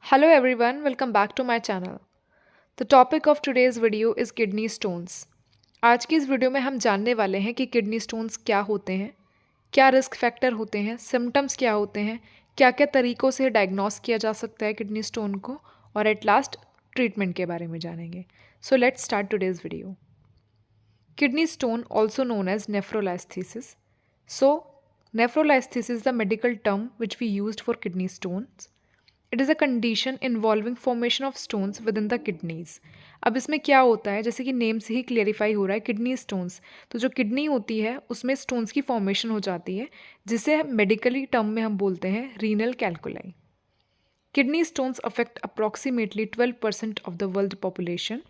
Hello everyone, welcome back to my channel. The topic of today's video is kidney stones. आज की इस video में हम जानने वाले हैं कि किडनी स्टोन्स क्या होते हैं, क्या रिस्क फैक्टर होते हैं, सिम्टम्स क्या होते हैं, क्या क्या तरीकों से डायग्नोस किया जा सकता है किडनी स्टोन को और एट लास्ट ट्रीटमेंट के बारे में जानेंगे. So let's start today's video. Kidney stone, also known as nephrolithiasis. So, nephrolithiasis is the medical term which we used for kidney stones. It is a condition involving formation of stones with in the kidneys. अब इसमें क्या होता है, जैसे कि name से ही clarify हो रहा है किडनी स्टोन्स, तो जो किडनी होती है उसमें स्टोन्स की फॉर्मेशन हो जाती है जिसे मेडिकली टर्म में हम बोलते हैं renal calculi. Kidney stones affect approximately 12% of the world population.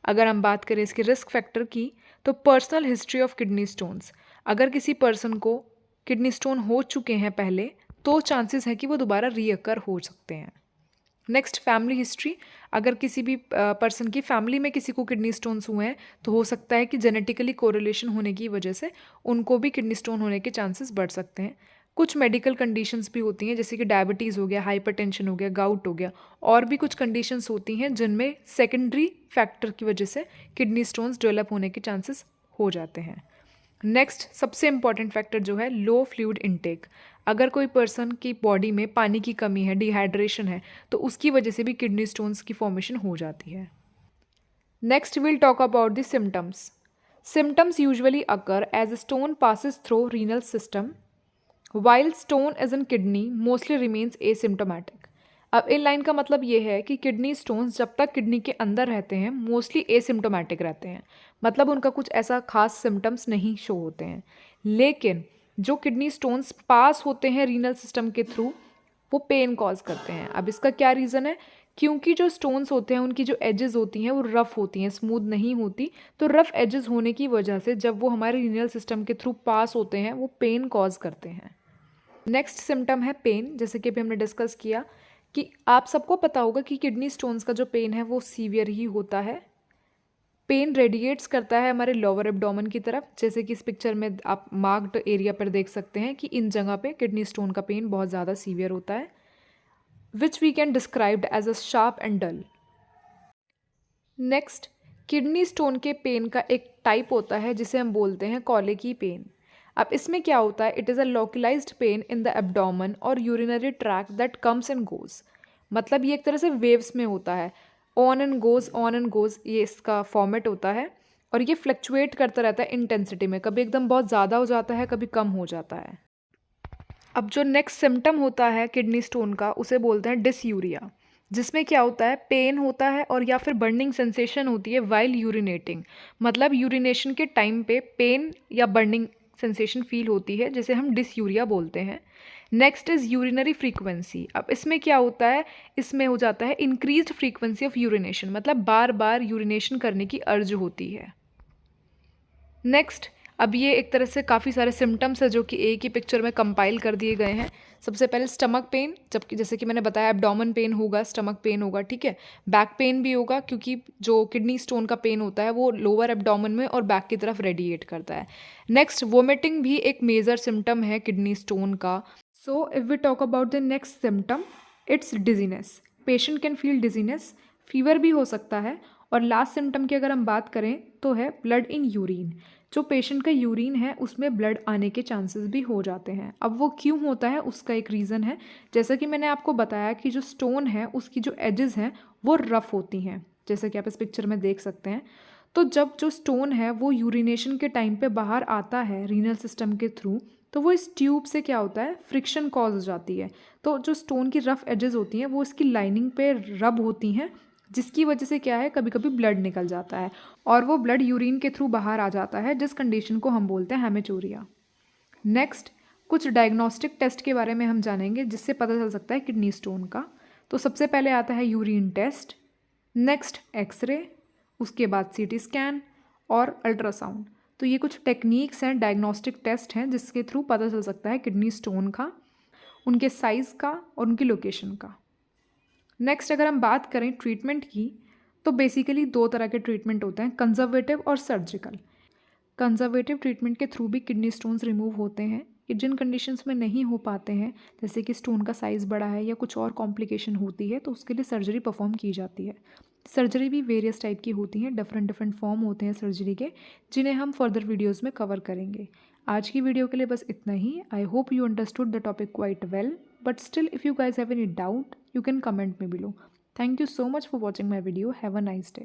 अगर हम बात करें इसके रिस्क फैक्टर की, तो personal history of kidney stones. अगर किसी पर्सन को किडनी स्टोन हो चुके हैं पहले, तो चांसेस है कि वो दोबारा रीअकर हो सकते हैं. Next, family history. अगर किसी भी पर्सन की फैमिली में किसी को किडनी स्टोन्स हुए हैं, तो हो सकता है कि जेनेटिकली कोरिलेशन होने की वजह से उनको भी किडनी स्टोन होने के चांसेस बढ़ सकते हैं. कुछ मेडिकल कंडीशंस भी होती हैं, जैसे कि डायबिटीज़ हो गया, हाइपरटेंशन हो गया, गाउट हो गया, और भी कुछ कंडीशंस होती हैं जिनमें सेकेंडरी फैक्टर की वजह से किडनी स्टोन्स डेवलप होने के चांसेस हो जाते हैं. नेक्स्ट, सबसे इम्पॉर्टेंट फैक्टर जो है लो फ्लूइड इनटेक. अगर कोई पर्सन की बॉडी में पानी की कमी है, डिहाइड्रेशन है, तो उसकी वजह से भी किडनी स्टोन्स की फॉर्मेशन हो जाती है. Next will talk about the symptoms. Symptoms usually occur as stone passes through renal system while stone as in kidney mostly remains asymptomatic. अब इन लाइन का मतलब ये है कि किडनी स्टोन्स जब तक किडनी के अंदर रहते हैं मोस्टली एसिम्टोमेटिक रहते हैं, मतलब उनका कुछ ऐसा खास सिम्टम्स नहीं शो होते हैं. लेकिन जो किडनी स्टोन्स पास होते हैं रीनल सिस्टम के थ्रू, वो पेन कॉज करते हैं. अब इसका क्या रीज़न है? क्योंकि जो स्टोन्स होते हैं उनकी जो एजेस होती हैं वो रफ़ होती हैं, स्मूथ नहीं होती. तो रफ़ एजेस होने की वजह से जब वो हमारे रीनल सिस्टम के थ्रू पास होते हैं वो पेन कॉज करते हैं. नेक्स्ट सिम्टम है पेन. जैसे कि अभी हमने डिस्कस किया कि आप सबको पता होगा कि किडनी स्टोन्स का जो पेन है वो सीवियर ही होता है. पेन रेडिएट्स करता है हमारे लोअर एब्डोमेन की तरफ, जैसे कि इस पिक्चर में आप मार्क्ड एरिया पर देख सकते हैं कि इन जगह पे किडनी स्टोन का पेन बहुत ज़्यादा सीवियर होता है, which we can described as a sharp and dull. Next, kidney stone के पेन का एक टाइप होता है जिसे हम बोलते हैं कॉलिकी पेन. अब इसमें क्या होता है? It is a localised pain in the abdomen और urinary tract that comes and goes. मतलब ये एक तरह से वेव्स में होता है, ऑन एंड गोज ये इसका फॉर्मेट होता है, और ये फ्लक्चुएट करता रहता है इंटेंसिटी में, कभी एकदम बहुत ज़्यादा हो जाता है, कभी कम हो जाता है. अब जो नेक्स्ट सिम्टम होता है किडनी स्टोन का उसे बोलते हैं डिसयूरिया, जिसमें क्या होता है? पेन होता है और या फिर बर्निंग सेंसेशन होती है वाइल यूरिनेटिंग. मतलब यूरिनेशन के टाइम पे पेन या बर्निंग सेंसेशन फील होती है, जिसे हम डिसयूरिया बोलते हैं. Next is urinary frequency. अब इसमें क्या होता है? इसमें हो जाता है इंक्रीज्ड फ्रीक्वेंसी ऑफ यूरिनेशन, मतलब बार बार यूरिनेशन करने की अर्ज होती है. नेक्स्ट, अब ये एक तरह से काफ़ी सारे सिम्टम्स है जो कि एक ही पिक्चर में कंपाइल कर दिए गए हैं. सबसे पहले स्टमक पेन, जबकि जैसे कि मैंने बताया एब्डोमेन पेन होगा, स्टमक पेन होगा, ठीक है. बैक पेन भी होगा, क्योंकि जो किडनी स्टोन का पेन होता है वो लोअर एब्डोमेन में और बैक की तरफ रेडिएट करता है. नेक्स्ट, वोमिटिंग भी एक मेजर सिम्टम है किडनी स्टोन का. So if we talk about the next symptom, it's dizziness. Patient can feel dizziness, fever भी हो सकता है. और लास्ट सिम्टम की अगर हम बात करें तो है ब्लड इन यूरिन. जो पेशेंट का यूरिन है उसमें ब्लड आने के चांसेस भी हो जाते हैं. अब वो क्यों होता है उसका एक रीज़न है. जैसा कि मैंने आपको बताया कि जो स्टोन है उसकी जो एजेस हैं वो रफ़ होती हैं, जैसा कि आप इस पिक्चर में देख सकते हैं. तो जब जो स्टोन है वो यूरिनेशन के टाइम पे बाहर आता है रीनल सिस्टम के थ्रू, तो वो इस ट्यूब से क्या होता है? फ्रिक्शन कॉज हो जाती है. तो जो स्टोन की रफ़ एजेस होती हैं वो इसकी लाइनिंग पे रब होती हैं, जिसकी वजह से क्या है, कभी कभी ब्लड निकल जाता है और वो ब्लड यूरिन के थ्रू बाहर आ जाता है, जिस कंडीशन को हम बोलते हैं हेमेटूरिया. नेक्स्ट, कुछ डायग्नोस्टिक टेस्ट के बारे में हम जानेंगे जिससे पता चल सकता है किडनी स्टोन का. तो सबसे पहले आता है यूरिन टेस्ट, नेक्स्ट एक्सरे, उसके बाद सीटी स्कैन और अल्ट्रासाउंड. तो ये कुछ टेक्निक्स हैं, डायग्नोस्टिक टेस्ट हैं जिसके थ्रू पता चल सकता है किडनी स्टोन का, उनके साइज़ का और उनकी लोकेशन का. नेक्स्ट, अगर हम बात करें ट्रीटमेंट की, तो बेसिकली दो तरह के ट्रीटमेंट होते हैं, कंजर्वेटिव और सर्जिकल. कंजर्वेटिव ट्रीटमेंट के थ्रू भी किडनी स्टोन्स रिमूव होते हैं, ये जिन कंडीशंस में नहीं हो पाते हैं, जैसे कि स्टोन का साइज़ बड़ा है या कुछ और कॉम्प्लिकेशन होती है, तो उसके लिए सर्जरी परफॉर्म की जाती है। सर्जरी भी वेरियस टाइप की होती हैं, डिफरेंट डिफरेंट फॉर्म होते हैं सर्जरी के, जिन्हें हम फर्दर वीडियोज़ में कवर करेंगे। आज की वीडियो के लिए बस इतना ही। I hope you understood the topic quite well, but still if you guys have any doubt, you can comment me below. Thank you so much for watching my video. Have a nice day.